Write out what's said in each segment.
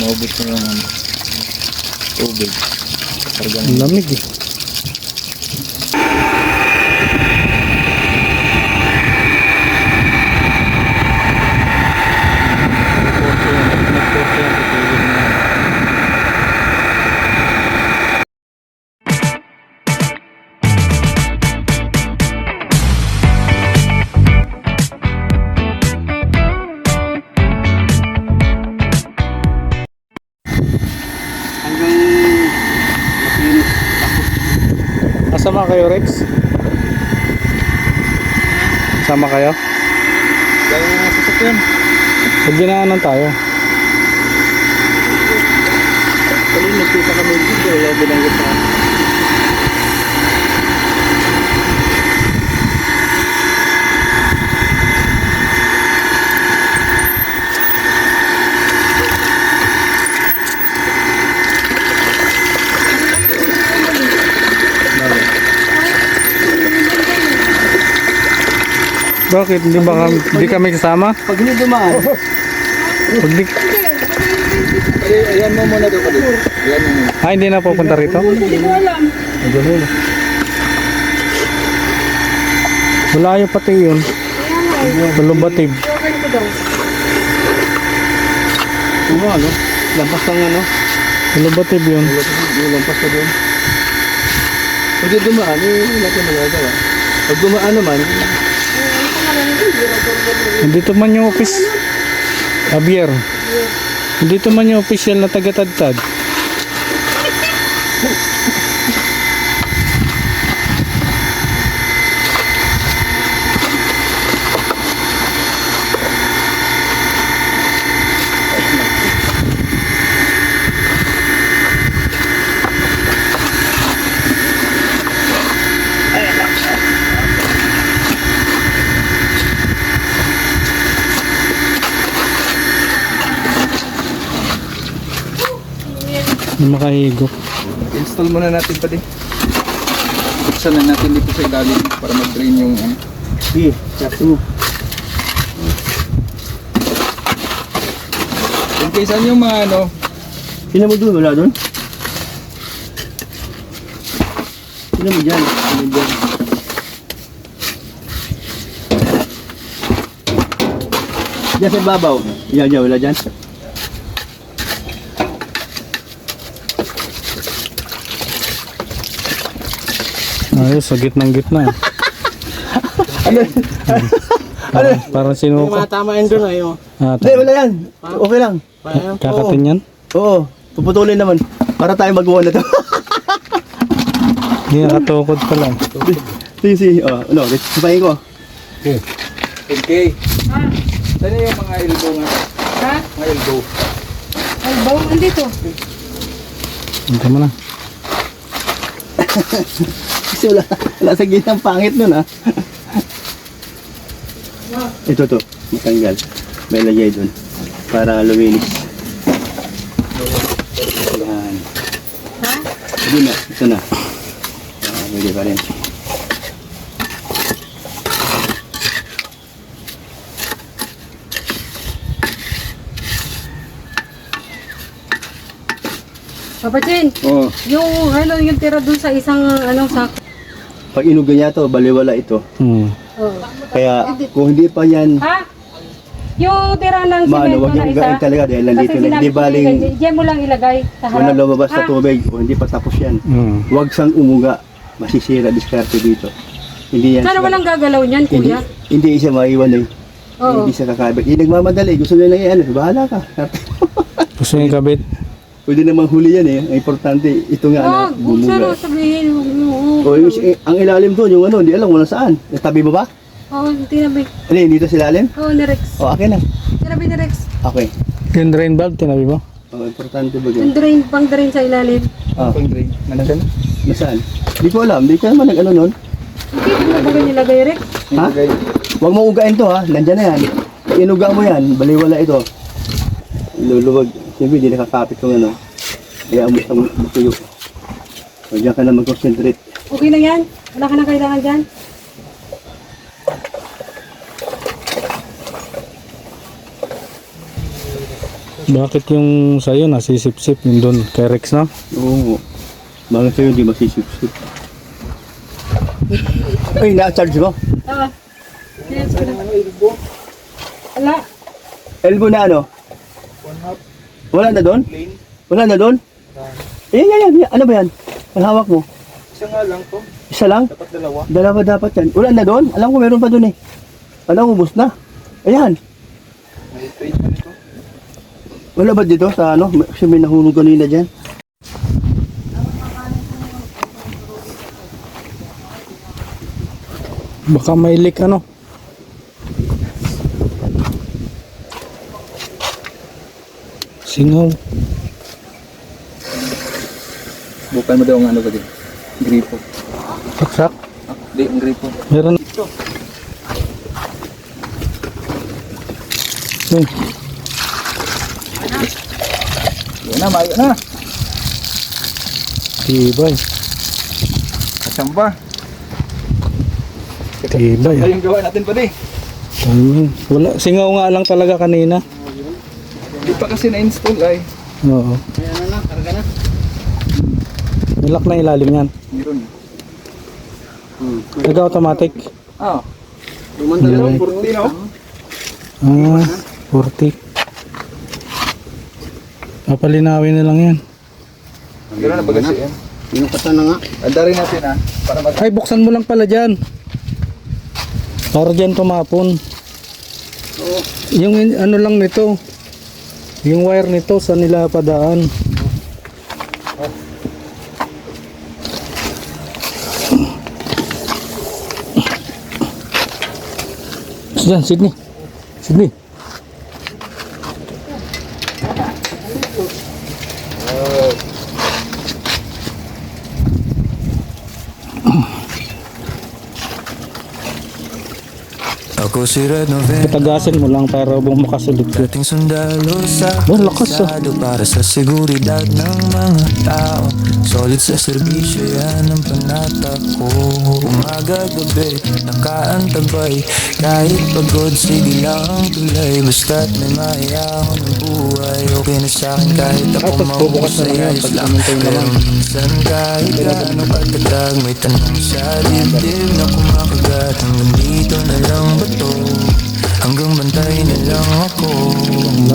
maubos na yung tubig. Ang lamig eh. Sama kayo, Rex? Sama kayo? Gaya nga sa sakyan. Pagginaanan tayo. Kali nagkita kami dito. Wala binanggit na. Bakit? Hindi kami kasama? Pag hindi dumaan. Pag di... Ayan mo muna doon kali. Ayan mo muna. Ah, hindi na pupunta rito? Hindi ko alam. Malayo pati yun. Balubatib. Okay ko daw. Ano? Lampas ng ano? Balubatib yun. Lampas ka doon. Pag hindi dumaan, wala ka magagawa. Pag dumaan naman, Nandito man yung office. Javier. Nandito man yung official na taga-Tadtad. Hindi makahigop. install muna natin pa din. Buksan na natin dito sa ilalim para mag-drain yung ano. Sige, chato. Yung kaysan yung mga ano, Sino mo doon? Wala doon? Sino mo dyan? Sino mo dyan? Diyan sa babaw. Yan, wala dyan. Ayos, sa gitnang-gitna. Ano? Parang sinuko. Matama yun doon ayo. Ah, Hindi, wala yan. Okay lang. kakatin yan? Oo. Puputulin naman. Para tayo magawa na to. Hindi nakatukod pala. Sige. Ano, sabayin ko. okay. Saan yung mga elbow nga? Ha? Mga elbow. Albaw, andito. Hindi mo na. Kasi wala sa gitnang pangit nun ha. Ito to, matanggal. May lagay dun. Para luminis. Yan. Ha? Hindi na, ito na. Pwede pa rin. Papa Chen, Oo. yung tira dun sa isang sako. Pag inuga niya to, baliwala ito. Oh. Kaya kung hindi pa yan Ha? Yung tira ng maano, semento wag na yung isa. ugain talaga dahil nandito na. Hindi baling Diyan mo lang ilagay sa wala harap. lumabas sa Ha? tubig o hindi pa tapos yan. Mm. Huwag sang umuga. Masisira, diskarte dito. Hindi yan. Sana walang gagalaw niyan, Hindi, kuya. hindi siya maiwan eh. Oo. Hindi siya kakabit. Hindi nagmamadali. Gusto nyo na yan. Bahala ka. Gusto yung kabit? Pwede namang huli yan eh. Ang importante, ito nga na Huwag sana bumuga. sabihin. O, ang ilalim doon, yung ano, hindi alam kung saan. Tabi mo ba? Oo, tinabi. Ano yun, dito sa ilalim? Oo, ni Rex. O, akin na. Tinabi ni Rex. Okay. Yung drain valve, tinabi mo? O, importante ba Yung yun? pang drain sa ilalim. Ah, Pang drain. Nandiyan? nasaan? Hindi ko alam. Hindi ka naman nag-ano nun. Hindi mo na ba nilagay, Rex? Ha? Okay. Huwag mo ugain to ha. Nandyan na yan. Inuga mo yan. Baliwala ito. Luluwag. Siyempre, hindi nakakapit kung ano. Kaya ang tuyo. O, diyan ka na mag-concentrate. Okay na yan? Wala ka na kailangan dyan? Bakit yung sa'yo nasisip-sip yung doon kay Rex na? Oo. Bakit sa'yo hindi masisip-sip? Ay, na-charge mo? Oo. Yes, ko na. Wala. Elbow na ano? Wala na doon? Wala na doon? Yan. Ano ba yan? Ang hawak mo? Isa nga lang to. Isa lang? Dapat dalawa. Dalawa dapat yan. Wala na doon? Alam ko meron pa doon eh. Alam ko, ubos na. Ayan. May page pa nito. Wala ba dito sa ano? Kasi may nahulog kanina dyan. Baka may leak ano? Singaw. Bukan mo daw ang ano ba din? Gripo. Saksak. Di, ang gripo. Meron. Uy, Yan na, mayo na. tibay. Kasamba. Tibay. Ayun gawa natin pa di. Wala. Singaw nga lang talaga kanina. Di pa kasi na-install ay. Oo. Ayan na, karga na. Nilak na ilalim yan. Meron. Nag-automatic. Ah. Lumanda na lang, 40 no? Ah, 40. Papalinawin na lang yan. Gano'n na bagasi yan. Yung kata na nga. Andarin natin ah. Para mag... Ay, buksan mo lang pala dyan. Para dyan tumapon. Yung ano lang nito. Yung wire nito sa nila padaan. Diyan, Sydney. Sydney. Ako si Red November, Patagasin mo lang para bumukas ulit yun. dating sundalo sa Oh, lakas ah. kalsado para sa seguridad ng mga tao. Solid sa serbisyo, yan ang panata ko. Umaga, gabi, nakaantabay. Kahit pagod, sige lang ang tulay. Basta't may maiyahon ng buhay. Okay na sa'kin kahit ako Tapos bubukas na lang yan mausay. pag Ayos lang. namantay na Pero lang. minsan kahit gaano katatag, may tanong sa dibdib na kumakagat. Hanggang dito na lang ba to? Hanggang bantay na lang ako.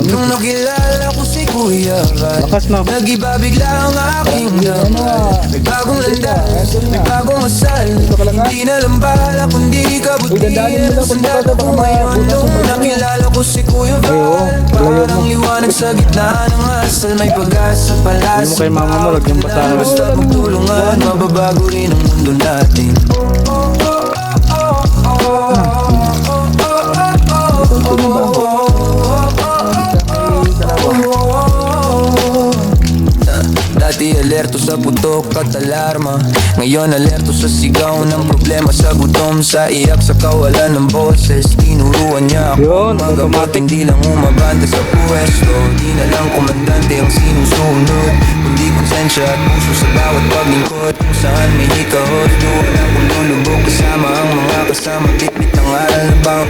Nung nakilala ko si Kuya Val, Lakas na. nag-iba bigla ang aking damay. May bagong landas, may bagong asal. Hindi na lang bala kundi kabutihan. Sandalo ko ngayon nung nakilala ko si Kuya Val. Parang liwanag sa gitna ng asal. May pag-asa pala Hindi mo sa kay mama mo, lagyan basahan. basta magtulungan, mababago rin ang mundo natin. Dati alerto sa putok at alarma. Ngayon alerto sa sigaw ng problema. Sa gutom, sa iyak, sa kawalan ng boses. Tinuruan niya ako Yun, magamot. Hindi lang umabante sa pwesto. Di na lang komandante ang sinusunod, kundi konsensya at puso sa bawat paglingkod. Kung saan may hikahot, doon ako lulubog kasama ang mga kasama. Bitbit ng aral na bang